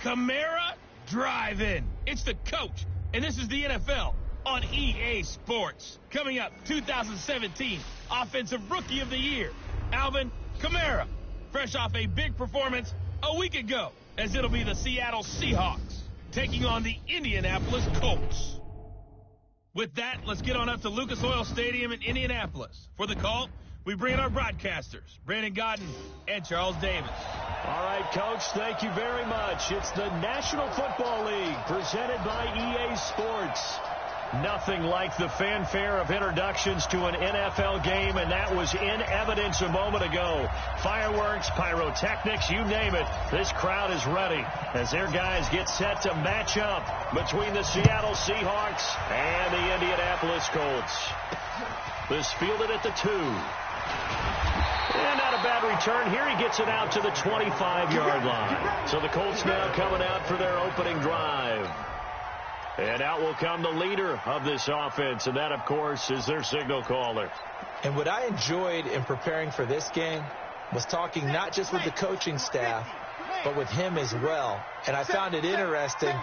Kamara Drive-In. It's the coach, and this is the NFL on EA Sports. Coming up, 2017 Offensive Rookie of the Year, Alvin Kamara, fresh off a big performance a week ago, as it'll be the Seattle Seahawks taking on the Indianapolis Colts. With that, let's get on up to Lucas Oil Stadium in Indianapolis. For the call, we bring in our broadcasters, Brandon Godden and Charles Davis. All right, Coach, thank you very much. It's the National Football League presented by EA Sports. Nothing like the fanfare of introductions to an NFL game, and that was in evidence a moment ago. Fireworks, pyrotechnics, you name it. This crowd is ready as their guys get set to match up between the Seattle Seahawks and the Indianapolis Colts. This fielded at the 2. And not a bad return. Here he gets it out to the 25-yard line. So the Colts now coming out for their opening drive. And out will come the leader of this offense, and that, of course, is their signal caller. And what I enjoyed in preparing for this game was talking not just with the coaching staff, but with him as well. And I found it interesting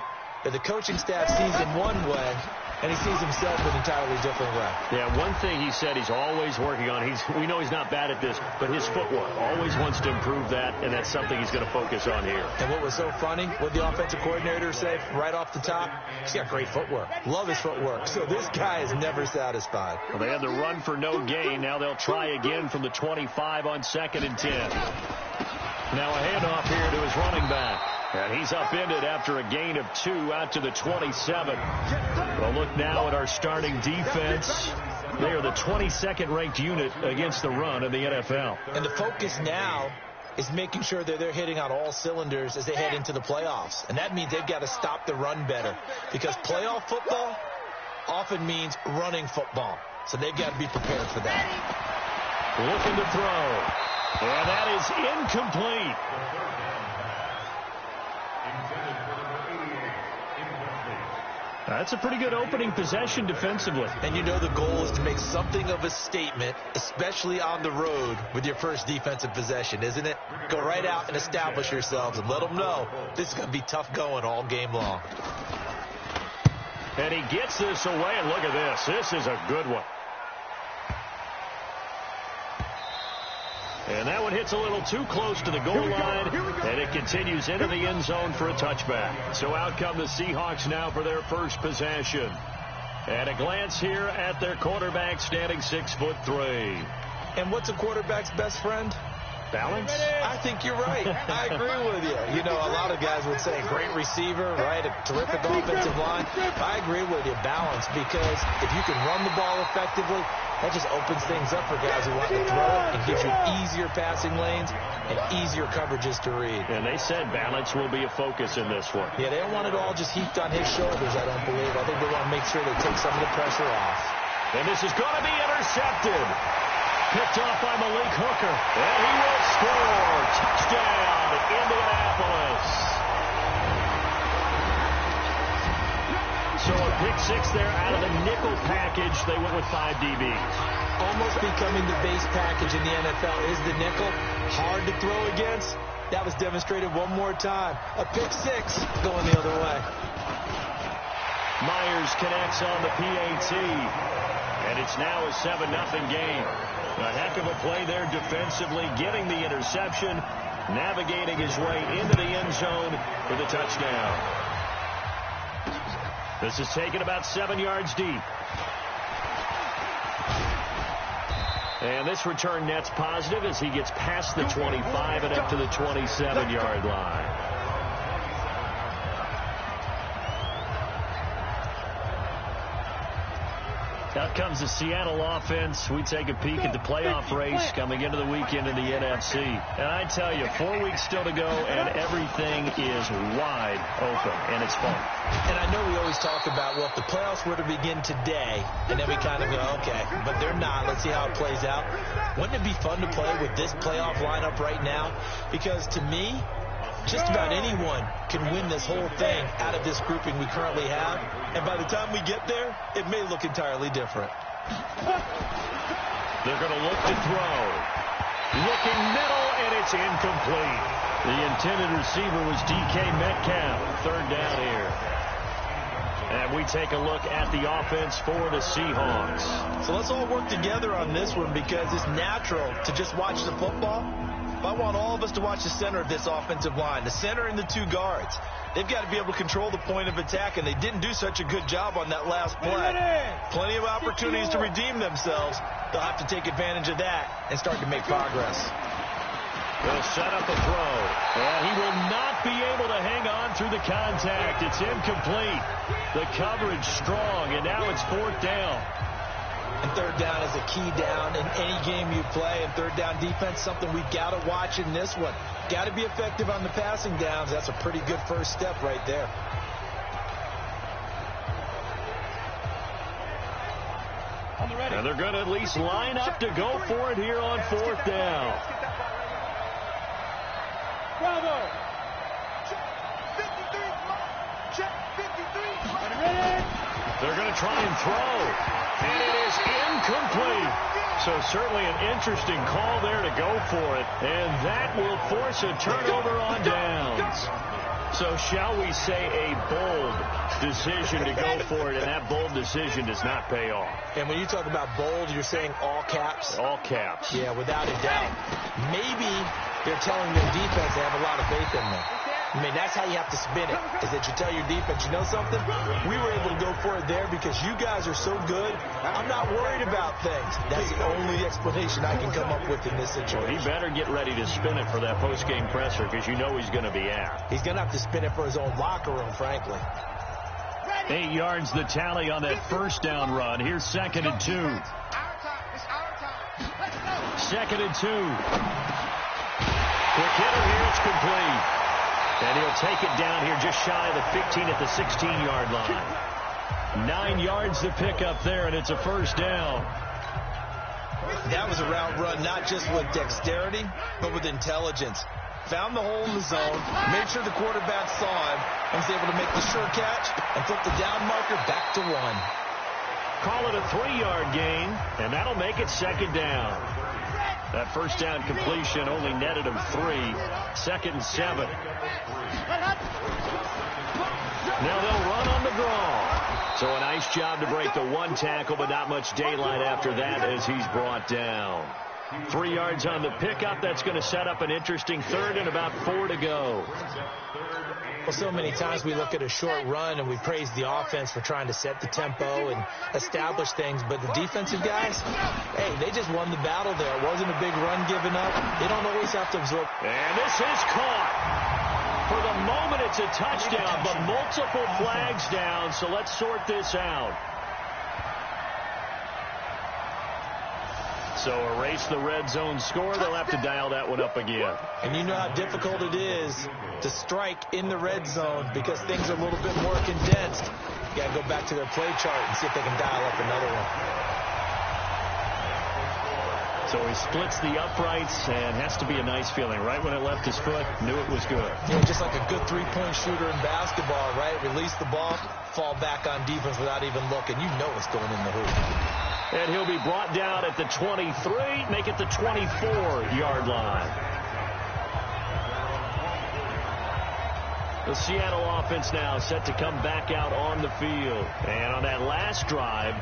that the coaching staff sees him one way, and he sees himself an entirely different way. Yeah, one thing he said he's always working on, we know he's not bad at this, but his footwork, always wants to improve that, and that's something he's going to focus on here. And what was so funny, what the offensive coordinator said right off the top, he's got great footwork. Love his footwork. So this guy is never satisfied. Well, they had the run for no gain. Now they'll try again from the 25 on 2nd and 10. Now a handoff here to his running back. And he's upended after a gain of 2 out to the 27. Well, look now at our starting defense. They are the 22nd ranked unit against the run in the NFL. And the focus now is making sure that they're hitting on all cylinders as they head into the playoffs. And that means they've got to stop the run better, because playoff football often means running football. So they've got to be prepared for that. Looking to throw. And that is incomplete. That's a pretty good opening possession defensively. And you know the goal is to make something of a statement, especially on the road with your first defensive possession, isn't it? Go right out and establish yourselves and let them know this is going to be tough going all game long. And he gets this away, and look at this. This is a good one. And that one hits a little too close to the goal line, and it continues into the end zone for a touchback. So out come the Seahawks now for their first possession. And a glance here at their quarterback, standing 6'3". And what's a quarterback's best friend? Balance? I think you're right. I agree with you. You know, a lot of guys would say great receiver, right? A terrific offensive line. I agree with you, balance, because if you can run the ball effectively, that just opens things up for guys who want to throw it and gives you easier passing lanes and easier coverages to read. And they said balance will be a focus in this one. Yeah, they don't want it all just heaped on his shoulders, I don't believe. I think they want to make sure they take some of the pressure off. And this is going to be intercepted. Picked off by Malik Hooker. And he will score. Touchdown, Indianapolis. So a pick 6 there out of the nickel package. They went with 5 DBs. Almost becoming the base package in the NFL is the nickel. Hard to throw against. That was demonstrated one more time. A pick 6 going the other way. Myers connects on the PAT. And it's now a 7-0 game. A heck of a play there defensively, getting the interception, navigating his way into the end zone for the touchdown. This is taken about 7 yards deep. And this return net's positive as he gets past the 25 and up to the 27-yard line. Out comes the Seattle offense. We take a peek at the playoff race coming into the weekend in the NFC. And I tell you, 4 weeks still to go, and everything is wide open, and it's fun. And I know we always talk about, well, if the playoffs were to begin today, and then we kind of go, okay, but they're not. Let's see how it plays out. Wouldn't it be fun to play with this playoff lineup right now? Because to me, just about anyone can win this whole thing out of this grouping we currently have. And by the time we get there, it may look entirely different. They're going to look to throw. Looking middle, and it's incomplete. The intended receiver was DK Metcalf. Third down here. And we take a look at the offense for the Seahawks. So let's all work together on this one because it's natural to just watch the football. But I want all of us to watch the center of this offensive line, the center and the two guards. They've got to be able to control the point of attack, and they didn't do such a good job on that last play. Plenty of opportunities to redeem themselves. They'll have to take advantage of that and start to make progress. They'll set up a throw. And he will not be able to hang on through the contact. It's incomplete. The coverage strong, and now it's fourth down. And third down is a key down in any game you play. And third down defense, something we've got to watch in this one. Got to be effective on the passing downs. That's a pretty good first step right there. And they're going to at least line up to go for it here on fourth down. Bravo. Check 53. Check 53. They're going to try and throw. And it is incomplete. So certainly an interesting call there to go for it. And that will force a turnover on downs. So shall we say a bold decision to go for it, and that bold decision does not pay off. And when you talk about bold, you're saying all caps? All caps. Yeah, without a doubt. Maybe they're telling their defense they have a lot of faith in them. I mean, that's how you have to spin it, is that you tell your defense, you know something? We were able to go for it there because you guys are so good. I'm not worried about things. That's the only explanation I can come up with in this situation. He better get ready to spin it for that post-game presser because you know he's going to be out. He's going to have to spin it for his own locker room, frankly. 8 yards the tally on that first down run. Here's 2nd and 2. Second and 2. Quick hitter here. It's complete. And he'll take it down here just shy of the 15 at the 16-yard line. 9 yards to pick up there, and it's a first down. That was a route run not just with dexterity, but with intelligence. Found the hole in the zone, made sure the quarterback saw him, and was able to make the sure catch and flip the down marker back to 1. Call it a 3-yard gain, and that'll make it second down. That first down completion only netted him 3. 2nd and 7. Now they'll run on the draw. So a nice job to break the one tackle, but not much daylight after that as he's brought down. 3 yards on the pickup. That's going to set up an interesting third and about 4 to go. Well, so many times we look at a short run and we praise the offense for trying to set the tempo and establish things. But the defensive guys, hey, they just won the battle there. It wasn't a big run given up. They don't always have to absorb. And this is caught. For the moment, it's a touchdown, but multiple flags down. So let's sort this out. So erase the red zone score. They'll have to dial that one up again. And you know how difficult it is to strike in the red zone because things are a little bit more condensed. You got to go back to their play chart and see if they can dial up another one. So he splits the uprights and has to be a nice feeling. Right when it left his foot, knew it was good. Yeah, just like a good three-point shooter in basketball, right? Release the ball, fall back on defense without even looking. You know it's going in the hoop. And he'll be brought down at the 23, make it the 24-yard line. The Seattle offense now set to come back out on the field. And on that last drive,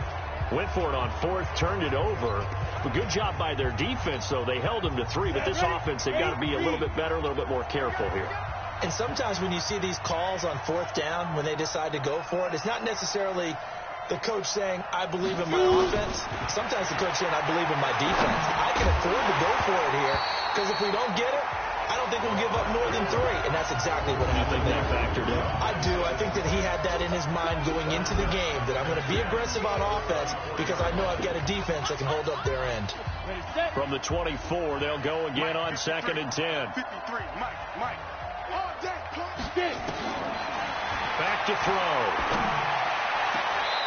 went for it on 4th, turned it over. A good job by their defense, though. They held them to 3, but this offense, they've got to be a little bit better, a little bit more careful here. And sometimes when you see these calls on 4th down, when they decide to go for it, it's not necessarily the coach saying, I believe in my offense. Sometimes the coach saying, I believe in my defense. I can afford to go for it here because if we don't get it, I don't think we'll give up more than 3. And that's exactly what happened there. You think that factored in? I do. I think that he had that in his mind going into the game, that I'm going to be aggressive on offense because I know I've got a defense that can hold up their end. From the 24, they'll go again on 2nd and 10. 53, Mike. Back to throw.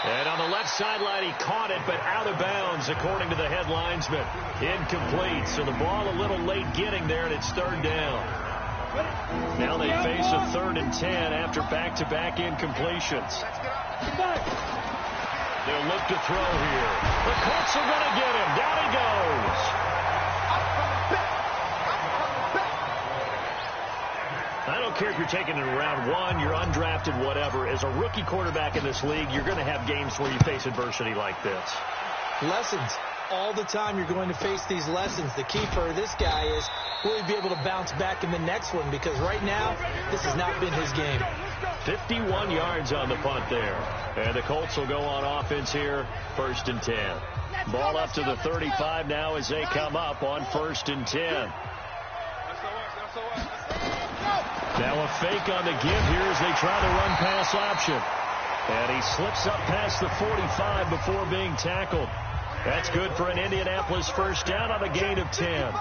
And on the left sideline, he caught it, but out of bounds, according to the head linesman. Incomplete, so the ball a little late getting there, and it's 3rd down. Now they face a 3rd and 10 after back-to-back incompletions. They'll look to throw here. The Colts are going to get him. Down he goes. don't care if you're taking it in round 1, you're undrafted, whatever. As a rookie quarterback in this league, you're going to have games where you face adversity like this. Lessons. All the time you're going to face these lessons. The key for this guy is will he be able to bounce back in the next one, because right now this has not been his game. 51 yards on the punt there. And the Colts will go on offense here, 1st and 10. Ball up to the 35 now as they come up on 1st and 10. Now a fake on the give here as they try the run pass option. And he slips up past the 45 before being tackled. That's good for an Indianapolis first down on a gain of 10.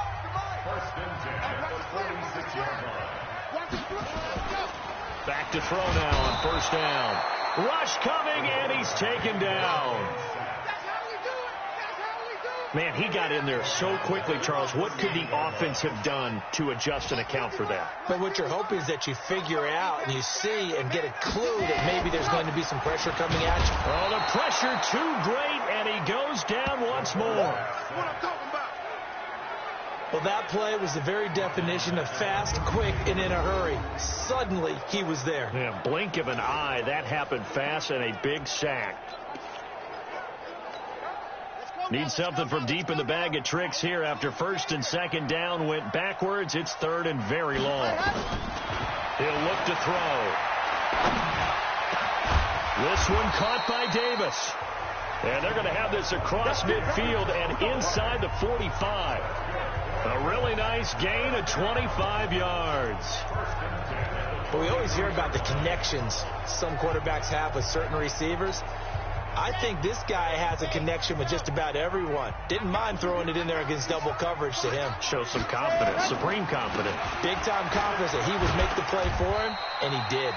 Back to throw now on 1st down. Rush coming, and he's taken down. Man, he got in there so quickly, Charles. What could the offense have done to adjust and account for that? But what you're hoping is that you figure out and you see and get a clue that maybe there's going to be some pressure coming at you. Oh, the pressure too great, and he goes down once more. What I'm talking about. Well, that play was the very definition of fast, quick, and in a hurry. Suddenly, he was there. Yeah, blink of an eye. That happened fast and a big sack. Need something from deep in the bag of tricks here after 1st and 2nd down went backwards. It's 3rd and very long. He'll look to throw. This one caught by Davis. And they're going to have this across midfield and inside the 45. A really nice gain of 25 yards. But we always hear about the connections some quarterbacks have with certain receivers. I think this guy has a connection with just about everyone. Didn't mind throwing it in there against double coverage to him. Shows some confidence, supreme confidence. Big-time confidence that he would make the play for him, and he did.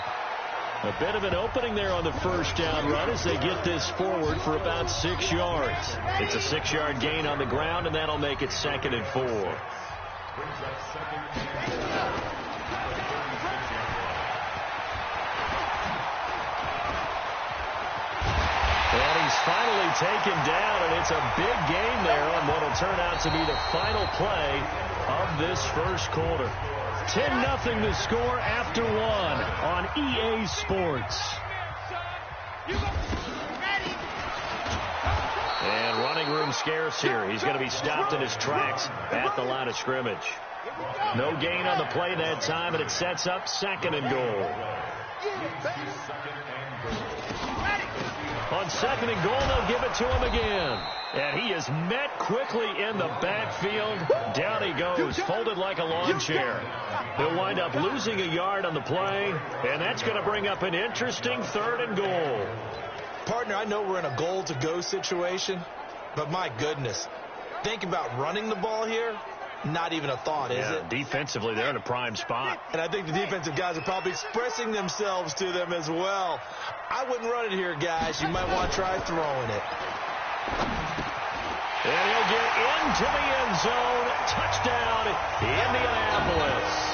A bit of an opening there on the 1st down run as they get this forward for about 6 yards. It's a 6-yard gain on the ground, and that'll make it 2nd and 4. And he's finally taken down, and it's a big gain there on what will turn out to be the final play of this first quarter. 10-0 the score after 1 on EA Sports. And running room scarce here. He's going to be stopped in his tracks at the line of scrimmage. No gain on the play that time, and it sets up 2nd and goal. On 2nd and goal, they'll give it to him again. And he is met quickly in the backfield. Down he goes, folded like a lawn chair. He'll wind up losing a yard on the play, and that's going to bring up an interesting 3rd and goal. Partner, I know we're in a goal-to-go situation, but my goodness, think about running the ball here. Not even a thought, is it? Defensively, they're in a prime spot. And I think the defensive guys are probably expressing themselves to them as well. I wouldn't run it here, guys. You might want to try throwing it. And he'll get into the end zone. Touchdown, Indianapolis.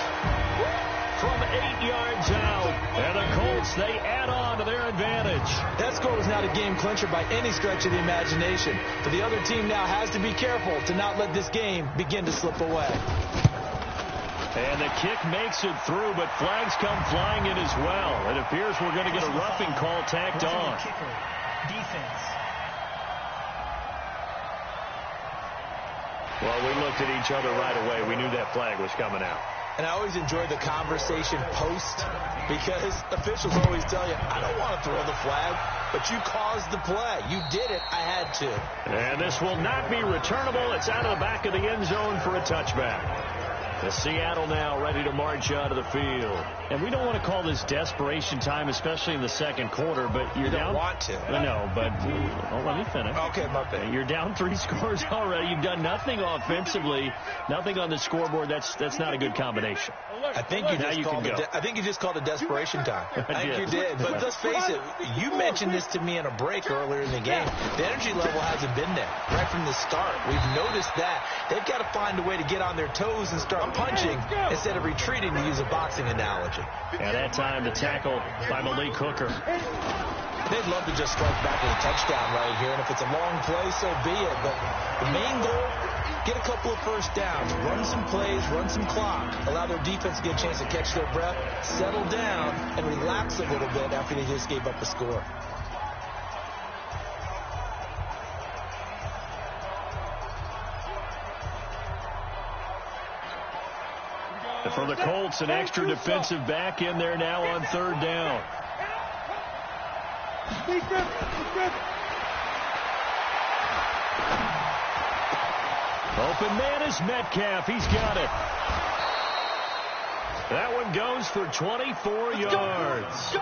From 8 yards out. And the Colts, they add on to their advantage. That score was not a game clincher by any stretch of the imagination. But the other team now has to be careful to not let this game begin to slip away. And the kick makes it through, but flags come flying in as well. It appears we're going to get a roughing call tacked on. Defense. Well, we looked at each other right away. We knew that flag was coming out. And I always enjoy the conversation post because officials always tell you, I don't want to throw the flag, but you caused the play. You did it. I had to. And this will not be returnable. It's out of the back of the end zone for a touchback. The Seattle now ready to march out of the field. And we don't want to call this desperation time, especially in the 2nd quarter, but you're down. You don't want to. I know, but let me finish. Okay, my bad. You're down 3 scores already. You've done nothing offensively, nothing on the scoreboard. That's not a good combination. I think you just called it desperation time. I think you did. But let's face it, you mentioned this to me in a break earlier in the game. The energy level hasn't been there right from the start. We've noticed that. They've got to find a way to get on their toes and start punching instead of retreating, to use a boxing analogy. And that time the tackle by Malik Hooker. They'd love to just strike back with a touchdown right here, and if it's a long play, so be it. But the main goal get a couple of first downs, run some plays, run some clock, allow their defense to get a chance to catch their breath, settle down, and relax a little bit after they just gave up a score. And for the Colts, an extra defensive back in there now on third down. Open man is Metcalf. He's got it. That one goes for 24 yards.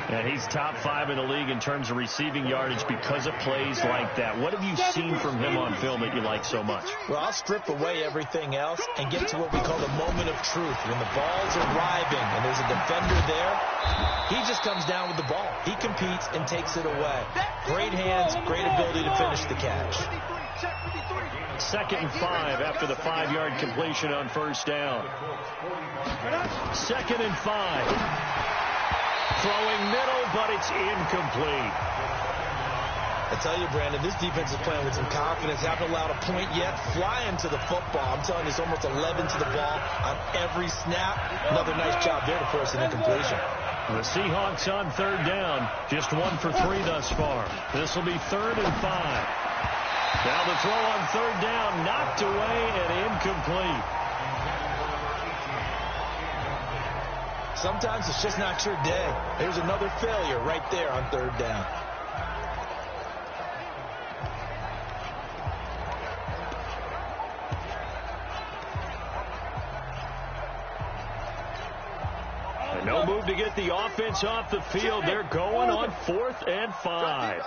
And he's top 5 in the league in terms of receiving yardage because of plays like that. What have you seen from him on film that you like so much? Well, I'll strip away everything else and get to what we call the moment of truth. When the ball's arriving and there's a defender there, he just comes down with the ball. He competes and takes it away. Great hands, great ability to finish the catch. 2nd and 5 after the 5-yard completion on first down. 2nd and 5. Throwing middle, but it's incomplete. I tell you, Brandon, this defense is playing with some confidence. Haven't allowed a point yet. Flying to the football. I'm telling you, it's almost 11 to the ball on every snap. Another nice job there to force an incompletion. The Seahawks on third down. Just 1 for 3 thus far. This will be 3rd and 5. Now the throw on third down, knocked away and incomplete. Sometimes it's just not your day. There's another failure right there on third down. And no move to get the offense off the field. They're going on 4th and 5.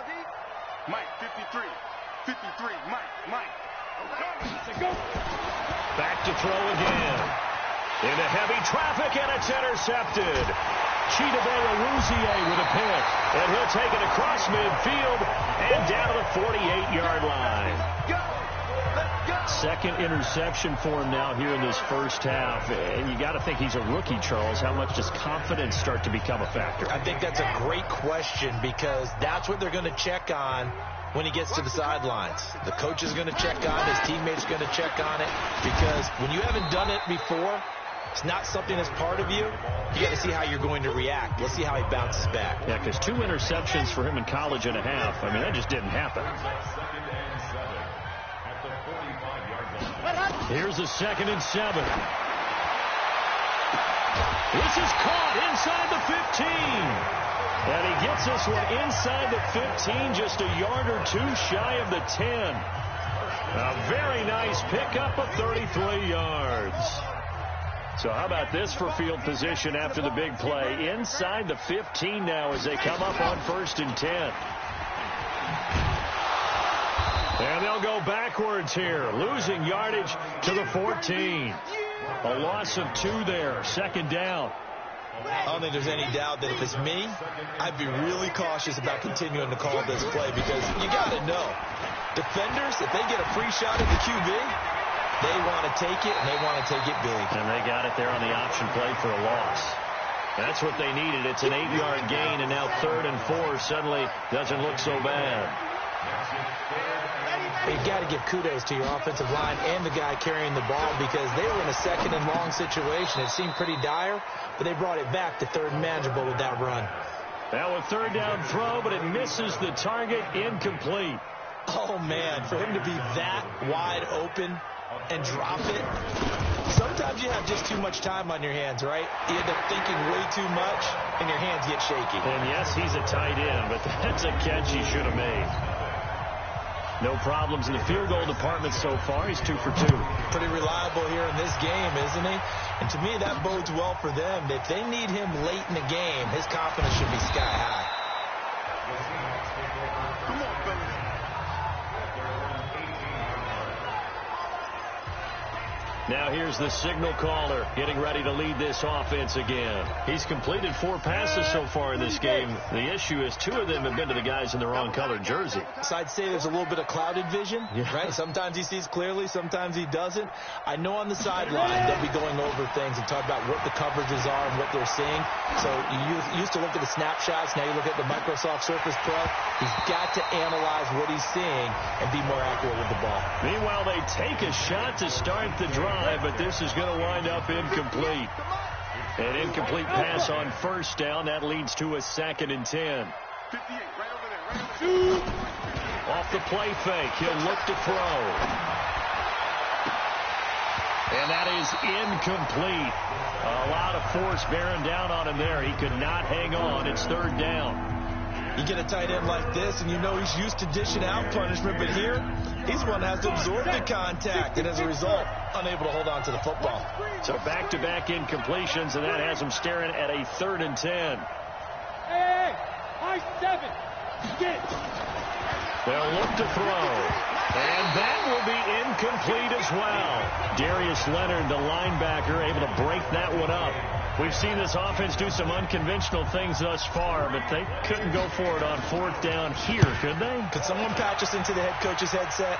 Mike, 53. 53, Mike. Back to throw again. Into heavy traffic, and it's intercepted. Chidobe-Awuzie with a pick, and he'll take it across midfield and down to the 48-yard line. 2nd interception for him now here in this first half. And you got to think he's a rookie, Charles. How much does confidence start to become a factor? I think that's a great question because that's what they're going to check on when he gets to the sidelines. The coach is going to check on it. His teammates are going to check on it because when you haven't done it before, it's not something that's part of you. You got to see how you're going to react. Let's see how he bounces back. Yeah, because 2 interceptions for him in college and a half. I mean, that just didn't happen. Here's a 2nd and 7. This is caught inside the 15. And he gets this one inside the 15, just a yard or 2 shy of the 10. A very nice pickup of 33 yards. So how about this for field position after the big play? Inside the 15 now as they come up on 1st and 10. And they'll go backwards here, losing yardage to the 14. A loss of 2 there, 2nd down. I don't think there's any doubt that if it's me, I'd be really cautious about continuing to call this play because you got to know, defenders, if they get a free shot at the QB, they want to take it, and they want to take it big. And they got it there on the option play for a loss. That's what they needed. It's an 8-yard gain, and now 3rd and 4 suddenly doesn't look so bad. You've got to give kudos to your offensive line and the guy carrying the ball because they were in a 2nd and long situation. It seemed pretty dire, but they brought it back to 3rd and manageable with that run. Now a 3rd down throw, but it misses the target, incomplete. Oh, man, for him to be that wide open and drop it. Sometimes you have just too much time on your hands, right? You end up thinking way too much, and your hands get shaky. And yes, he's a tight end, but that's a catch he should have made. No problems in the field goal department so far. He's 2 for 2. Pretty reliable here in this game, isn't he? And to me, that bodes well for them. If they need him late in the game, his confidence should be sky high. Come on, fellas. Now here's the signal caller getting ready to lead this offense again. He's completed 4 passes so far in this game. The issue is 2 of them have been to the guys in the wrong colored jersey. So I'd say there's a little bit of clouded vision, right? Sometimes he sees clearly, sometimes he doesn't. I know on the sideline they'll be going over things and talk about what the coverages are and what they're seeing. So you used to look at the snapshots. Now you look at the Microsoft Surface Pro. He's got to analyze what he's seeing and be more accurate with the ball. Meanwhile, they take a shot to start the drive, but this is going to wind up incomplete. An incomplete pass on first down. That leads to a 2nd and 10. Off the play fake. He'll look to throw. And that is incomplete. A lot of force bearing down on him there. He could not hang on. It's 3rd down. You get a tight end like this, and you know he's used to dishing out punishment, but here, he's the one that has to absorb the contact, and as a result, unable to hold on to the football. So back-to-back incompletions, and that has him staring at a 3rd and 10. Hey, high 7. Get. They'll look to throw. And that will be incomplete as well. Darius Leonard, the linebacker, able to break that one up. We've seen this offense do some unconventional things thus far, but they couldn't go for it on 4th down here, could they? Could someone patch us into the head coach's headset?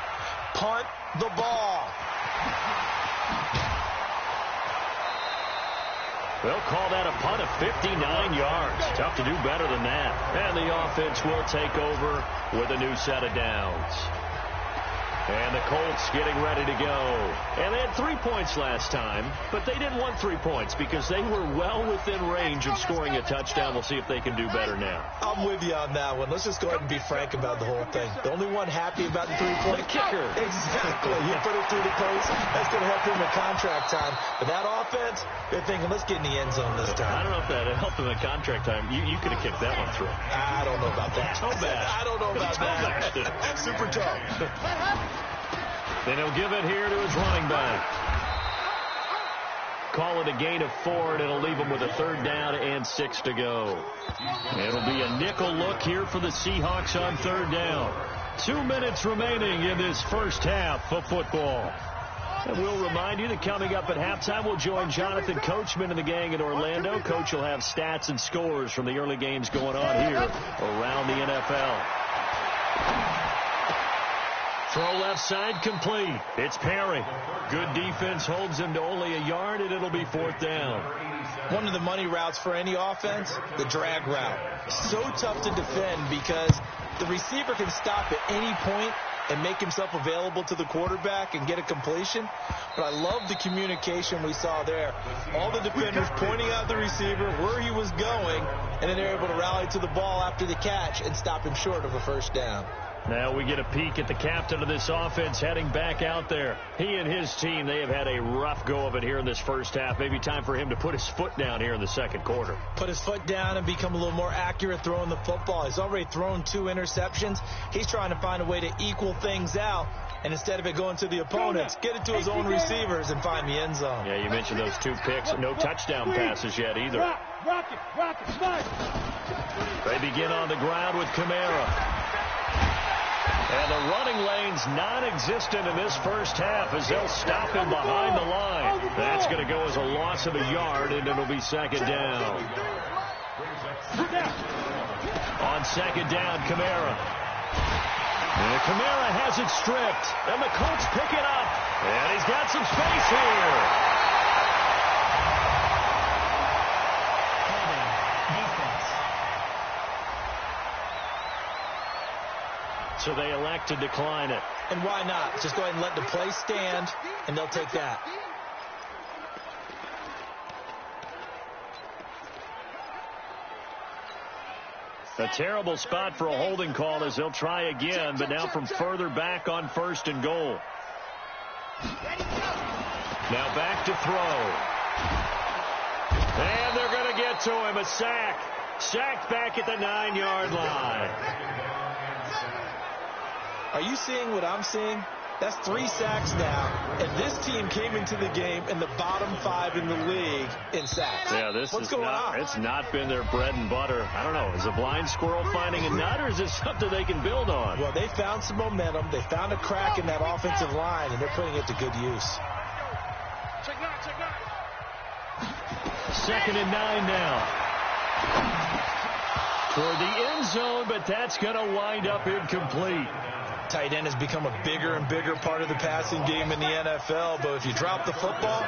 Punt the ball. They'll call that a punt of 59 yards. Tough to do better than that. And the offense will take over with a new set of downs. And the Colts getting ready to go. And they had 3 points last time, but they didn't want 3 points because they were well within range of scoring a touchdown. We'll see if they can do better now. I'm with you on that one. Let's just go ahead and be frank about the whole thing. The only one happy about the 3-point kicker. Exactly. You put it through the post. That's going to help him in contract time. But that offense, they're thinking, let's get in the end zone this time. I don't know if that helped him in contract time. You could have kicked that one through. I don't know about that. Toe bash. I don't know about that. Super tough. Then he'll give it here to his running back. Call it a gain of 4, and it'll leave him with a 3rd down and 6 to go. It'll be a nickel look here for the Seahawks on 3rd down. 2 minutes remaining in this first half of football. And we'll remind you that coming up at halftime, we'll join Jonathan Coachman and the gang in Orlando. Coach will have stats and scores from the early games going on here around the NFL. Throw left side complete. It's Perry. Good defense holds him to only a yard, and it'll be 4th down. One of the money routes for any offense, the drag route. So tough to defend because the receiver can stop at any point and make himself available to the quarterback and get a completion. But I love the communication we saw there. All the defenders pointing out the receiver, where he was going, and then they're able to rally to the ball after the catch and stop him short of a 1st down. Now we get a peek at the captain of this offense heading back out there. He and his team, they have had a rough go of it here in this first half. Maybe time for him to put his foot down here in the 2nd quarter. Put his foot down and become a little more accurate throwing the football. He's already thrown 2 interceptions. He's trying to find a way to equal things out. And instead of it going to the opponents, get it to his own receivers and find the end zone. Yeah, you mentioned those 2 picks. No touchdown passes yet either. Rocket, slide. They begin on the ground with Kamara. And the running lane's non-existent in this first half as they'll stop him behind the line. That's going to go as a loss of a yard, and it'll be 2nd down. On 2nd down, Kamara. And Kamara has it stripped, and the Colts pick it up. And he's got some space here. So they elect to decline it. And why not? Just go ahead and let the play stand, and they'll take that. A terrible spot for a holding call as they'll try again, but now from further back on 1st and goal. Now back to throw. And they're going to get to him. A sack. Sacked back at the 9-yard line. Are you seeing what I'm seeing? That's 3 sacks now, and this team came into the game in the bottom 5 in the league in sacks. Yeah, what's going on? It's not been their bread and butter. I don't know. Is a blind squirrel finding a nut, or is this something they can build on? Well, they found some momentum. They found a crack in that offensive line, and they're putting it to good use. 2nd and 9 now. Toward the end zone, but that's going to wind up incomplete. Tight end has become a bigger and bigger part of the passing game in the NFL, but if you drop the football,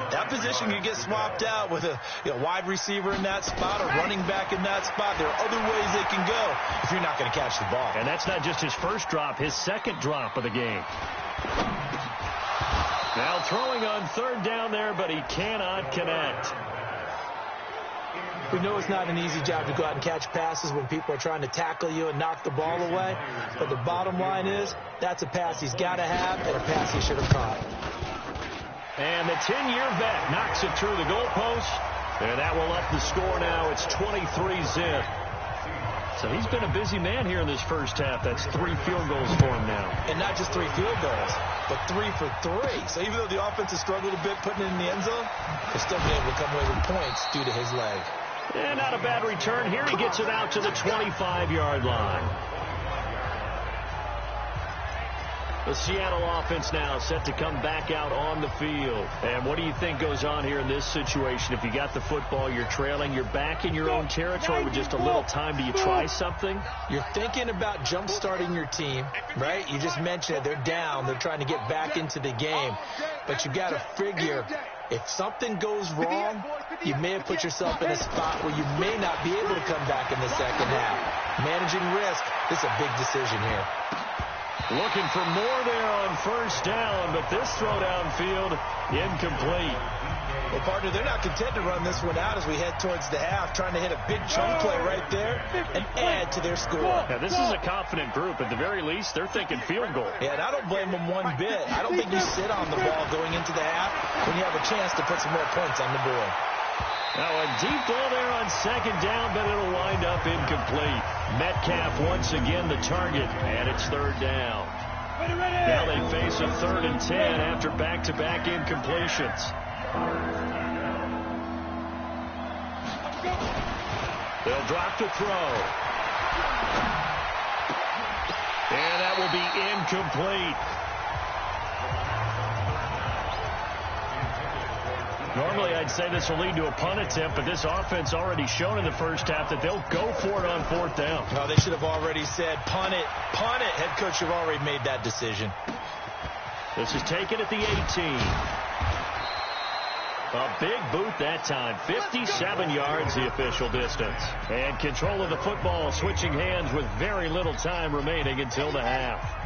that position can get swapped out with a wide receiver in that spot, a running back in that spot. There are other ways they can go if you're not going to catch the ball. And that's not just his first drop, his second drop of the game. Now throwing on 3rd down there, but he cannot connect. We know it's not an easy job to go out and catch passes when people are trying to tackle you and knock the ball away. But the bottom line is, that's a pass he's got to have and a pass he should have caught. And the 10-year vet knocks it through the goalpost. And that will up the score now. It's 23-zip. So he's been a busy man here in this first half. That's 3 field goals for him now. And not just 3 field goals, but 3 for 3. So even though the offense has struggled a bit putting it in the end zone, they're still been able to come away with points due to his leg. And not a bad return here. He gets it out to the 25-yard line. The Seattle offense now set to come back out on the field. And what do you think goes on here in this situation? If you got the football, you're trailing, you're back in your own territory with just a little time. Do you try something? You're thinking about jump-starting your team, right? You just mentioned it. They're down. They're trying to get back into the game. But you got to figure, if something goes wrong, you may have put yourself in a spot where you may not be able to come back in the second half. Managing risk, this is a big decision here. Looking for more there on 1st down, but this throw downfield incomplete. Well, partner, they're not content to run this one out as we head towards the half, trying to hit a big chunk play right there and add to their score. Now, this is a confident group. At the very least, they're thinking field goal. Yeah, and I don't blame them one bit. I don't think you sit on the ball going into the half when you have a chance to put some more points on the board. Now a deep ball there on 2nd down, but it'll wind up incomplete. Metcalf once again the target, and it's 3rd down. Now they face a 3rd and 10 after back-to-back incompletions. They'll drop to throw. And that will be incomplete. Normally, I'd say this will lead to a punt attempt, but this offense already shown in the first half that they'll go for it on 4th down. No, they should have already said, punt it, punt it. Head coach should have already made that decision. This is taken at the 18. A big boot that time. 57 yards, the official distance. And control of the football, switching hands with very little time remaining until the half.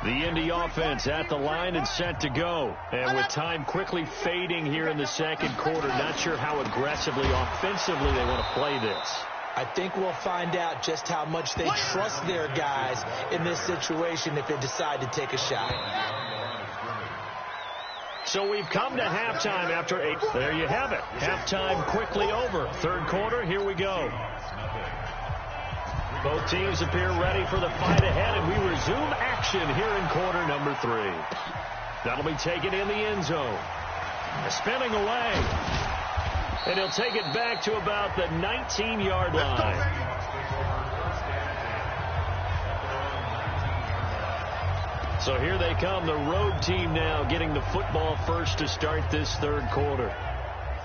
The Indy offense at the line and set to go. And with time quickly fading here in the 2nd quarter, not sure how aggressively, offensively they want to play this. I think we'll find out just how much they trust their guys in this situation if they decide to take a shot. So we've come to halftime after 8. There you have it. Halftime quickly over. 3rd quarter, here we go. Both teams appear ready for the fight ahead, and we resume action here in quarter number 3. That'll be taken in the end zone. Spinning away. And he'll take it back to about the 19-yard line. So here they come, the road team now getting the football first to start this 3rd quarter.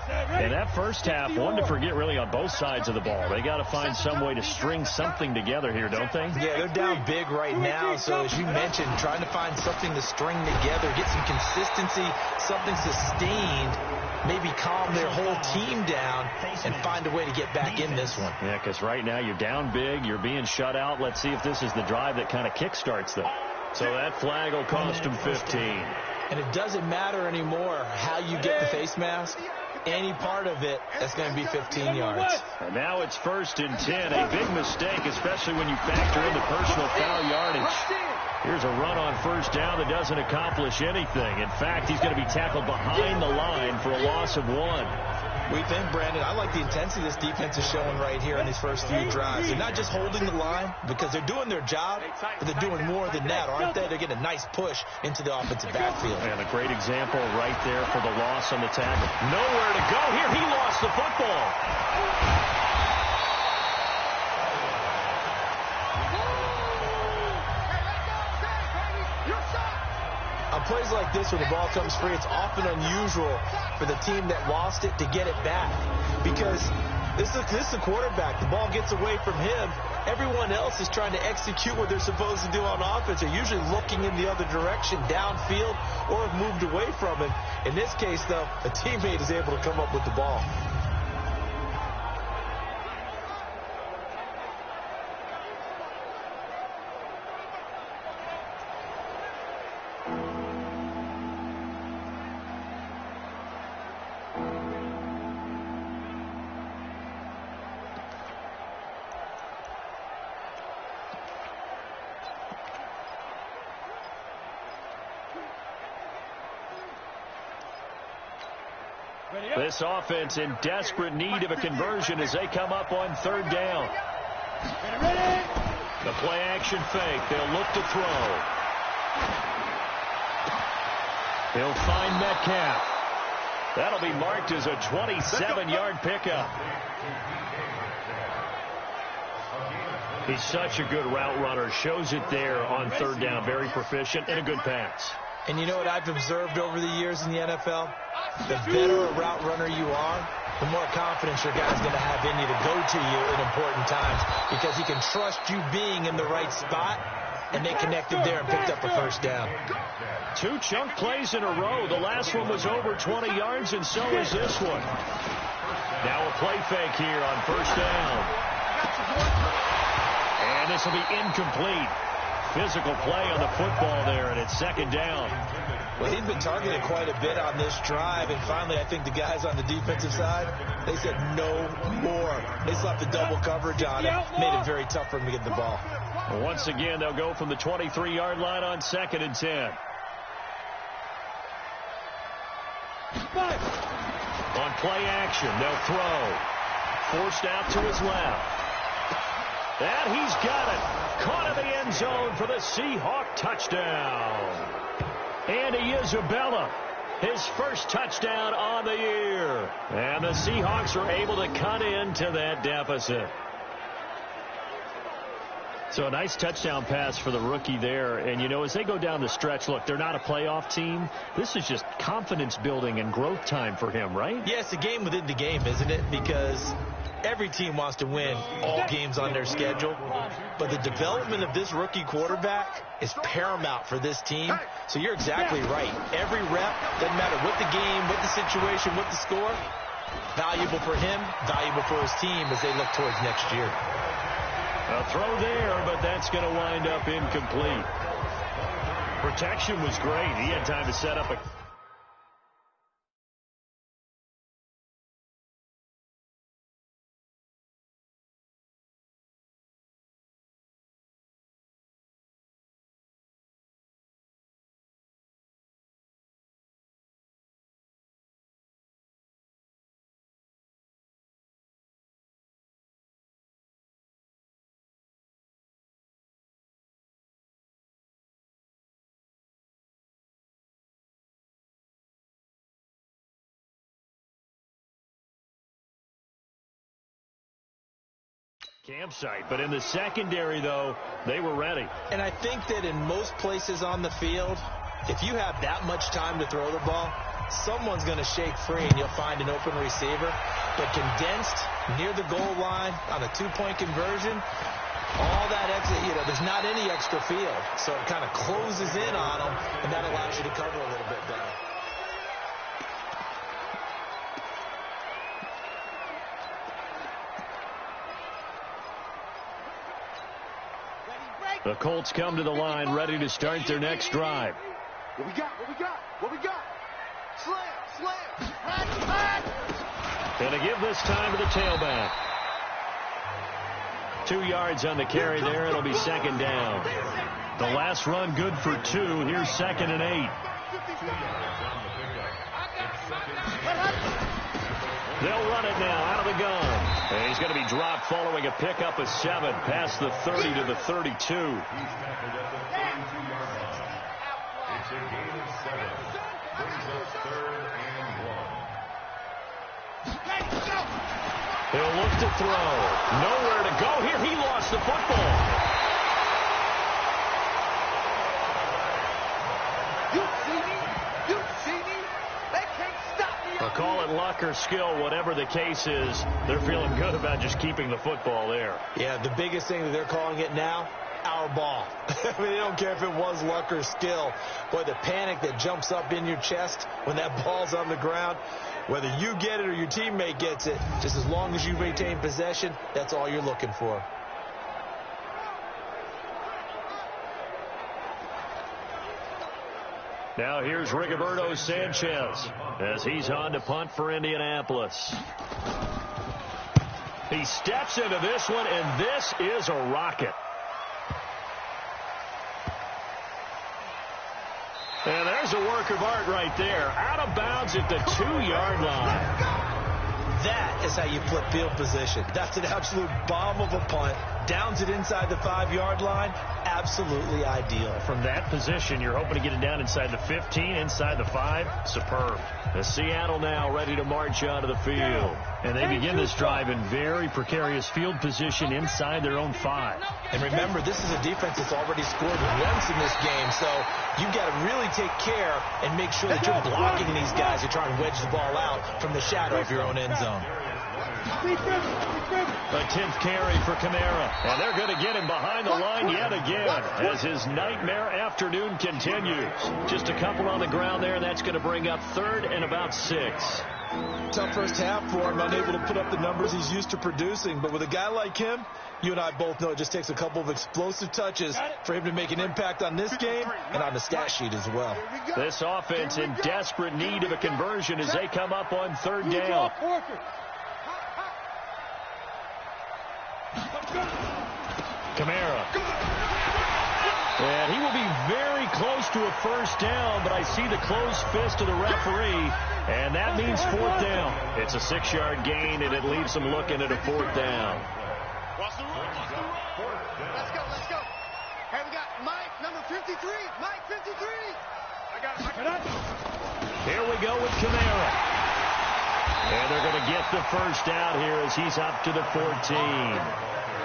And that first half, one to forget really on both sides of the ball. They got to find some way to string something together here, don't they? Yeah, they're down big right now. So as you mentioned, trying to find something to string together, get some consistency, something sustained, maybe calm their whole team down and find a way to get back in this one. Yeah, because right now you're down big, you're being shut out. Let's see if this is the drive that kind of kickstarts them. So that flag will cost them 15. And it doesn't matter anymore how you get the face mask. Any part of it, that's going to be 15 yards. And now it's 1st and 10. A big mistake, especially when you factor in the personal foul yardage. Here's a run on 1st down that doesn't accomplish anything. In fact, he's going to be tackled behind the line for a loss of 1. We think, Brandon, I like the intensity this defense is showing right here in these first few drives. They're not just holding the line because they're doing their job, but they're doing more than that, aren't they? They're getting a nice push into the offensive backfield. And a great example right there for the loss on the tackle. Nowhere to go here. He lost the football. I'm plays like this where the ball comes free, it's often unusual for the team that lost it to get it back. Because this is the quarterback. The ball gets away from him. Everyone else is trying to execute what they're supposed to do on offense. They're usually looking in the other direction, downfield, or have moved away from him. In this case, though, a teammate is able to come up with the ball. This offense in desperate need of a conversion as they come up on third down. The play action fake. They'll look to throw. He'll find Metcalf. That'll be marked as a 27-yard pickup. He's such a good route runner. Shows it there on third down. Very proficient and a good pass. And you know what I've observed over the years in the NFL? The better a route runner you are, the more confidence your guy's going to have in you to go to you in important times because he can trust you being in the right spot, and they connected there and picked up a first down. 2 chunk plays in a row. The last one was over 20 yards, and so is this one. Now a play fake here on first down. And this will be incomplete. Physical play on the football there, and it's second down. Well, he'd been targeted quite a bit on this drive, and finally I think the guys on the defensive side, they said no more. They slapped the double coverage on him, made it very tough for him to get the ball. Well, once again, they'll go from the 23-yard line on 2nd and 10. On play action, they'll throw. Forced out to his left. And he's got it. Caught in the end zone for the Seahawk touchdown. Andy Isabella, his first touchdown on the year. And the Seahawks are able to cut into that deficit. So a nice touchdown pass for the rookie there. And, you know, as they go down the stretch, look, they're not a playoff team. This is just confidence building and growth time for him, right? Yeah, it's a game within the game, isn't it? Because every team wants to win all games on their schedule. But the development of this rookie quarterback is paramount for this team. So you're exactly right. Every rep, doesn't matter what the game, what the situation, what the score, valuable for him, valuable for his team as they look towards next year. A throw there, but that's going to wind up incomplete. Protection was great. He had time to set up a... campsite, but in the secondary, though, they were ready. And I think that in most places on the field, if you have that much time to throw the ball, someone's going to shake free and you'll find an open receiver. But condensed near the goal line on a two-point conversion, all that extra, you know, there's not any extra field. So it kind of closes in on them, and that allows you to cover a little bit better. The Colts come to the line ready to start their next drive. What we got? What we got? What we got? Slam! Going to give this time to the tailback. 2 yards on the carry there. It'll be second down. The last run good for 2. Here's 2nd and 8. They'll run it now out of the gun. And he's going to be dropped following a pickup of 7 past the 30 to the 32. It's a gain of 7. Brings us 3rd and 1. He'll look to throw. Nowhere to go here. He lost the football. You see call it luck or skill, whatever the case is, they're feeling good about just keeping the football there. Yeah, the biggest thing that they're calling it now, our ball. I mean, they don't care if it was luck or skill. Boy, the panic that jumps up in your chest when that ball's on the ground, whether you get it or your teammate gets it, just as long as you retain possession, that's all you're looking for. Now here's Rigoberto Sanchez as he's on to punt for Indianapolis. He steps into this one, and this is a rocket. And there's a work of art right there. Out of bounds at the 2-yard line. That is how you flip field position. That's an absolute bomb of a punt. Downs it inside the 5-yard line. Absolutely ideal. From that position, you're hoping to get it down inside the 15, inside the 5. Superb. The Seattle now ready to march onto the field. And they begin this drive in very precarious field position inside their own 5. And remember, this is a defense that's already scored once in this game, so you've got to really take care and make sure that you're blocking these guys who try and wedge the ball out from the shadow of your own end zone. A 10th carry for Kamara. And they're going to get him behind the line yet again as his nightmare afternoon continues. Just a couple on the ground there, and that's going to bring up 3rd and about 6. Tough first half for him, unable to put up the numbers he's used to producing. But with a guy like him, you and I both know it just takes a couple of explosive touches for him to make an impact on this game and on the stat sheet as well. This offense in desperate need of a conversion as they come up on 3rd down. Kamara. And he will be very close to a first down, but I see the closed fist of the referee, and that means 4th down. It's a 6-yard gain, and it leaves them looking at a 4th down. Watch the run, watch the run. Let's go. Hey, we got Mike, number 53. Mike, 53. I got it. Here we go with Kamara. And they're going to get the first down here as he's up to the 14.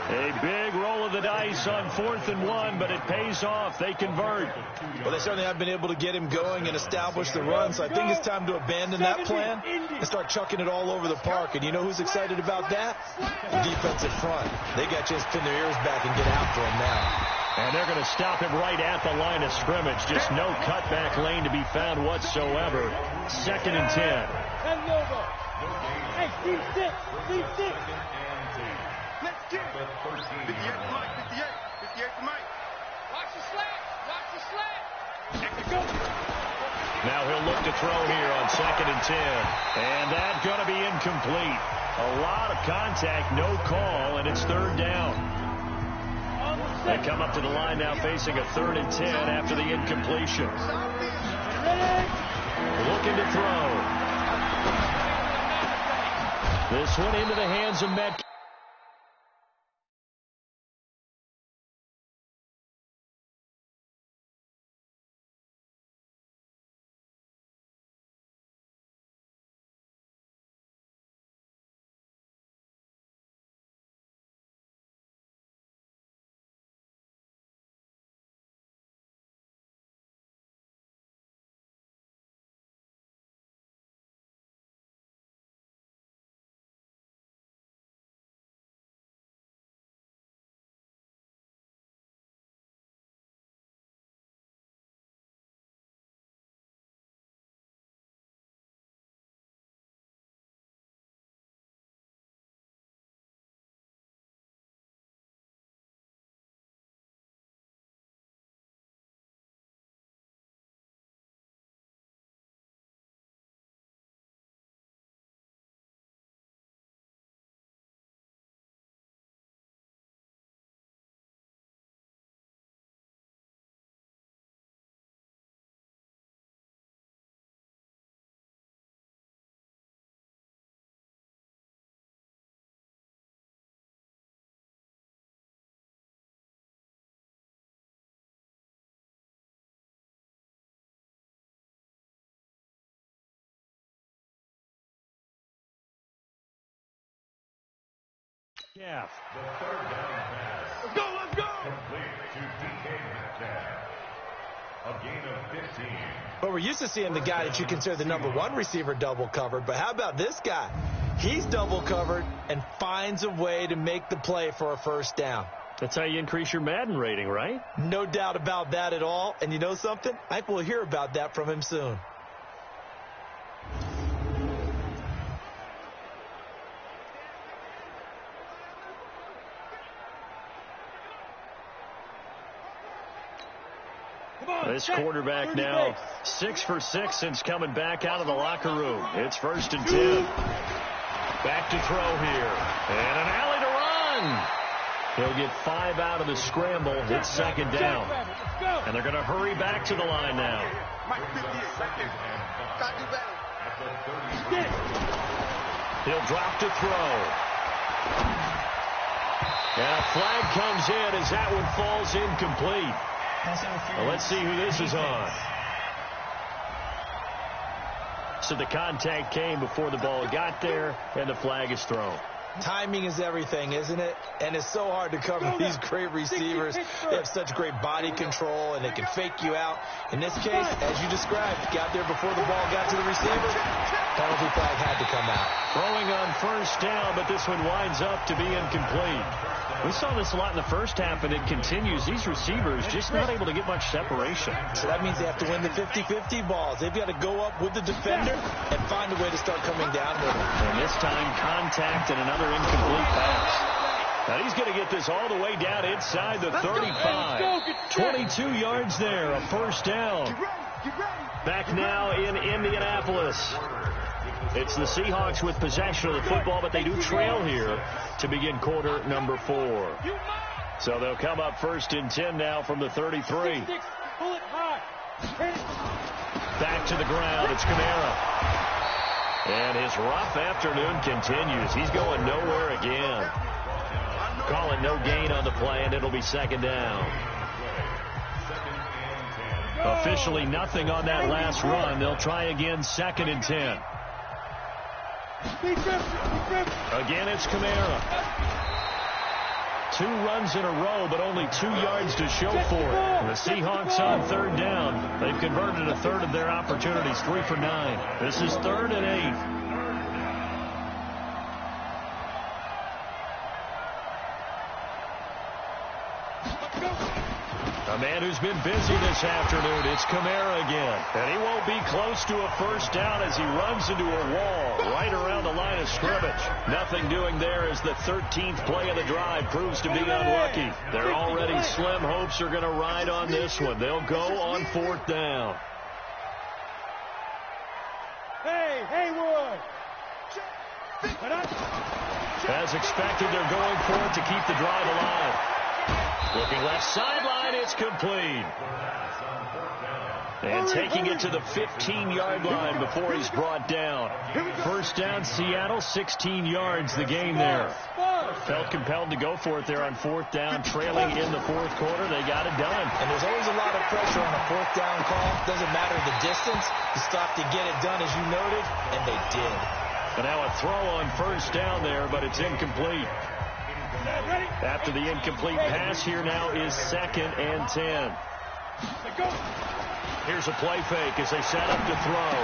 A big roll of the dice on 4th and 1, but it pays off. They convert. Well, they certainly have been able to get him going and establish the run, so I think it's time to abandon that plan and start chucking it all over the park. And you know who's excited about that? The defensive front. They got a chance to pin their ears back and get after him now. And they're going to stop him right at the line of scrimmage. Just no cutback lane to be found whatsoever. 2nd and 10. Hey, Steve, sit. Let's get it. 58 to Mike, 58 to Mike. Watch the slant. Now he'll look to throw here on 2nd and 10. And that's going to be incomplete. A lot of contact, no call, and it's 3rd down. They come up to the line now facing a 3rd and 10 after the incompletion. Looking to throw. This one into the hands of Metcalf. Yeah. The 3rd down pass. Let's go. Complete to DK Metcalf. A gain of 15. But we're used to seeing the guy that you consider the number one receiver double covered. But how about this guy? He's double covered and finds a way to make the play for a first down. That's how you increase your Madden rating, right? No doubt about that at all. And you know something? I think we'll hear about that from him soon. This quarterback now 6 for 6 since coming back out of the locker room. It's 1st and 10. Back to throw here. And an alley to run. He'll get 5 out of the scramble. It's 2nd down. And they're going to hurry back to the line now. He'll drop to throw. And a flag comes in as that one falls incomplete. Well, let's see who this is on. So the contact came before the ball got there, and the flag is thrown. Timing is everything, isn't it? And it's so hard to cover these great receivers. They have such great body control, and they can fake you out. In this case, as you described, got there before the ball got to the receiver. Penalty flag had to come out. Throwing on 1st down, but this one winds up to be incomplete. We saw this a lot in the first half, and it continues. These receivers just not able to get much separation. So that means they have to win the 50-50 balls. They've got to go up with the defender and find a way to start coming down with him. And this time, contact and another incomplete pass. Now he's going to get this all the way down inside the 35. 22 yards there, a 1st down. Back now in Indianapolis. It's the Seahawks with possession of the football, but they do trail here to begin quarter number 4. So they'll come up 1st and 10 now from the 33. Back to the ground. It's Kamara. And his rough afternoon continues. He's going nowhere again. Call it no gain on the play, and it'll be 2nd down. Officially nothing on that last run. They'll try again 2nd and 10. Again, it's Kamara. 2 runs in a row, but only 2 yards to show for it. The Seahawks on 3rd down. They've converted a third of their opportunities, 3 for 9. This is 3rd and 8. A man who's been busy this afternoon, it's Kamara again. And he won't be close to a 1st down as he runs into a wall right around the line of scrimmage. Nothing doing there as the 13th play of the drive proves to be unlucky. Their already slim hopes are going to ride on this one. They'll go on 4th down. Hey, Haywood! As expected, they're going for it to keep the drive alive. Looking left sideline, it's complete. And taking it to the 15-yard line before he's brought down. 1st down, Seattle, 16 yards the gain there. Felt compelled to go for it there on 4th down, trailing in the 4th quarter. They got it done. And there's always a lot of pressure on a 4th down call. Doesn't matter the distance. You stop to get it done, as you noted, and they did. And now a throw on 1st down there, but it's incomplete. After the incomplete pass, here now is 2nd and 10. Here's a play fake as they set up to throw.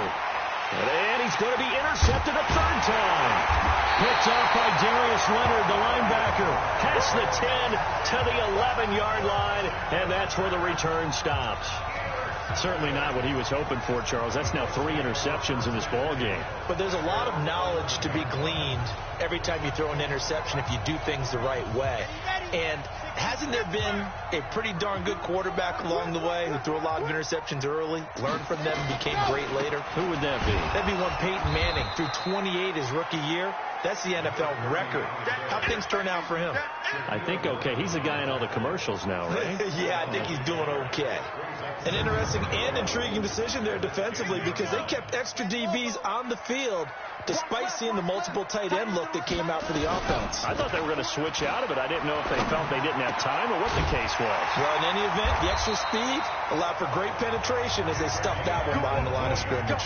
And he's going to be intercepted a 3rd time. Picked off by Darius Leonard, the linebacker. Past the 10 to the 11-yard line, and that's where the return stops. Certainly not what he was hoping for, Charles. That's now 3 interceptions in this ball game. But there's a lot of knowledge to be gleaned every time you throw an interception if you do things the right way. And hasn't there been a pretty darn good quarterback along the way who threw a lot of interceptions early, learned from them, and became great later? Who would that be? That'd be one Peyton Manning. Threw 28 his rookie year. That's the NFL record. How'd things turn out for him? I think okay. He's the guy in all the commercials now, right? Yeah, I think he's doing okay. An interesting and intriguing decision there defensively because they kept extra DBs on the field despite seeing the multiple tight end look that came out for the offense. I thought they were going to switch out of it. I didn't know if they felt they didn't have time or what the case was. Well, in any event, the extra speed allowed for great penetration as they stuffed that one behind the line of scrimmage.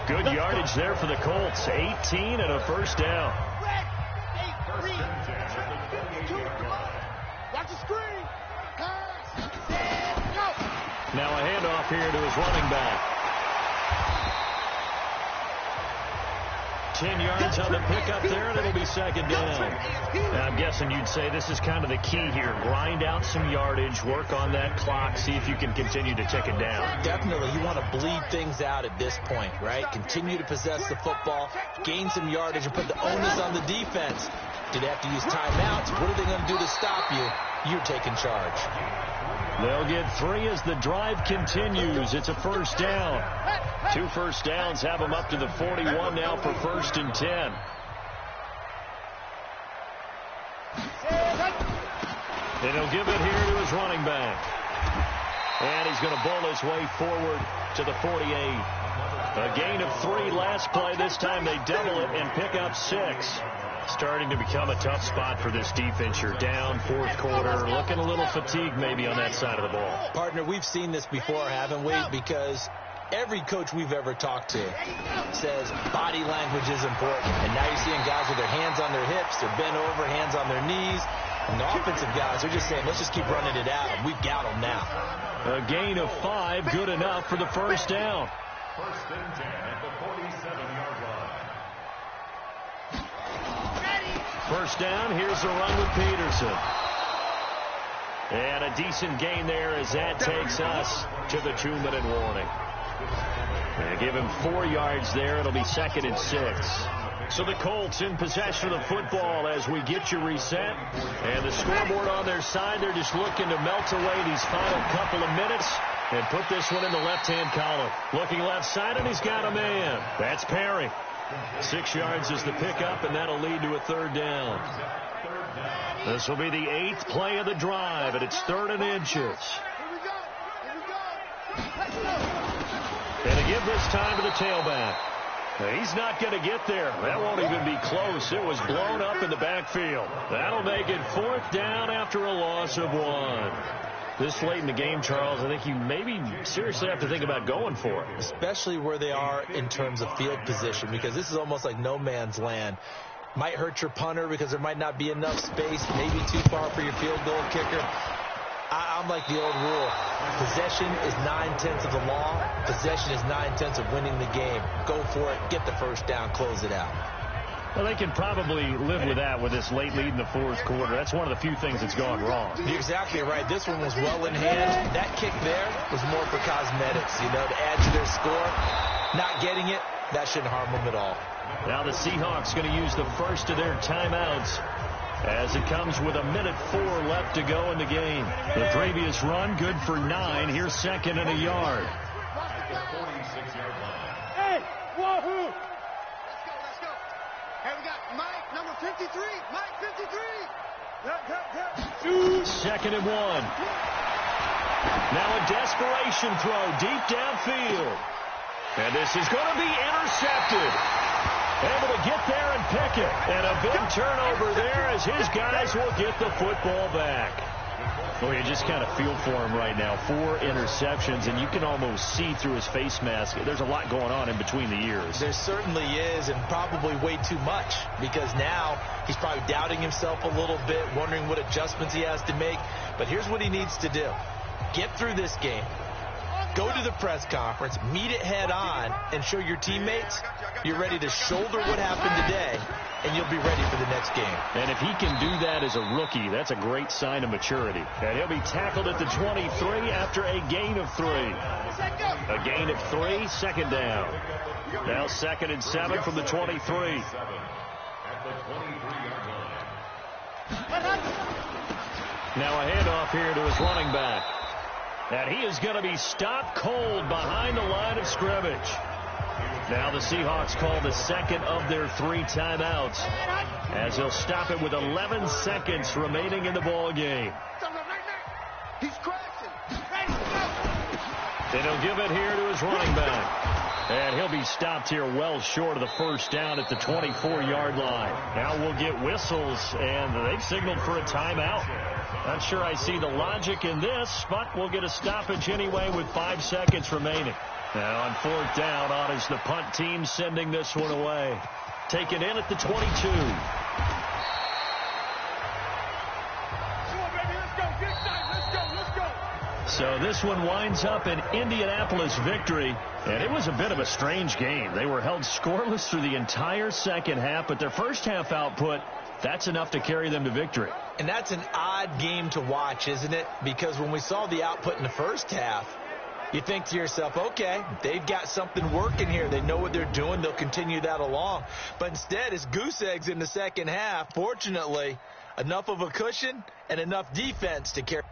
Good yardage there for the Colts. 18 and a 1st down. Watch the screen. Pass. Go. Now a handoff here to his running back. 10 yards on the pickup there, and it'll be second down. Now, I'm guessing you'd say this is kind of the key here. Grind out some yardage, work on that clock, see if you can continue to tick it down. Definitely. You want to bleed things out at this point, right? Continue to possess the football, gain some yardage, and put the onus on the defense. Do they have to use timeouts? What are they going to do to stop you? You're taking charge. They'll get 3 as the drive continues. It's a first down. 2 first downs have them up to the 41 now for 1st and 10. And he'll give it here to his running back. And he's going to bowl his way forward to the 48. A gain of 3 last play. This time they double it and pick up 6. Starting to become a tough spot for this defense. You're down 4th quarter, looking a little fatigued maybe on that side of the ball. Partner, we've seen this before, haven't we? Because every coach we've ever talked to says body language is important. And now you're seeing guys with their hands on their hips, they're bent over, hands on their knees. And the offensive guys are just saying, let's just keep running it at them. We've got them now. A gain of 5, good enough for the first down. 1st and 10 at the 47-yard line. First down, here's the run with Peterson. And a decent gain there as that takes us to the 2-minute warning. They give him 4 yards there. It'll be 2nd and 6. So the Colts in possession of the football as we get you reset. And the scoreboard on their side, they're just looking to melt away these final couple of minutes and put this one in the left-hand column. Looking left side, and he's got a man. That's Perry. 6 yards is the pickup, and that'll lead to a 3rd down. This will be the 8th play of the drive, and it's 3rd and inches. And to give this time to the tailback. He's not going to get there. That won't even be close. It was blown up in the backfield. That'll make it 4th down after a loss of 1. This late in the game, Charles, I think you maybe seriously have to think about going for it. Especially where they are in terms of field position, because this is almost like no man's land. Might hurt your punter because there might not be enough space, maybe too far for your field goal kicker. I'm like the old rule. Possession is 9/10 of the law. Possession is 9/10 of winning the game. Go for it. Get the first down. Close it out. Well, they can probably live with that with this late lead in the 4th quarter. That's one of the few things that's gone wrong. You're exactly right. This one was well in hand. That kick there was more for cosmetics, you know, to add to their score. Not getting it, that shouldn't harm them at all. Now the Seahawks going to use the first of their timeouts as it comes with 1:04 left to go in the game. The previous run, good for 9. Here's 2nd and a yard. At the 46-yard line. Hey, wahoo! Hey, we got Mike, number 53. Mike, 53. 2nd and 1. Now a desperation throw deep downfield. And this is going to be intercepted. Able to get there and pick it. And a big turnover there as his guys will get the football back. Well, you just kind of feel for him right now. 4 interceptions, and you can almost see through his face mask. There's a lot going on in between the ears. There certainly is, and probably way too much, because now he's probably doubting himself a little bit, wondering what adjustments he has to make. But here's what he needs to do. Get through this game. Go to the press conference, meet it head on, and show your teammates you're ready to shoulder what happened today, and you'll be ready for the next game. And if he can do that as a rookie, that's a great sign of maturity. And he'll be tackled at the 23 after a gain of 3. A gain of 3, 2nd down. Now 2nd and 7 from the 23. At the 23-yard line. Now a handoff here to his running back. And he is going to be stopped cold behind the line of scrimmage. Now the Seahawks call the 2nd of their 3 timeouts as he'll stop it with 11 seconds remaining in the ball game. He's crashing. And he'll give it here to his running back. And he'll be stopped here well short of the first down at the 24-yard line. Now we'll get whistles, and they've signaled for a timeout. Not sure I see the logic in this, but we'll get a stoppage anyway with 5 seconds remaining. Now on 4th down, on is the punt team sending this one away. Taken in at the 22. Come on, baby, let's go. Get tight. Let's go. So this one winds up an Indianapolis victory, and it was a bit of a strange game. They were held scoreless through the entire second half, but their first half output, that's enough to carry them to victory. And that's an odd game to watch, isn't it? Because when we saw the output in the first half, you think to yourself, okay, they've got something working here. They know what they're doing. They'll continue that along. But instead, it's goose eggs in the second half. Fortunately, enough of a cushion and enough defense to carry.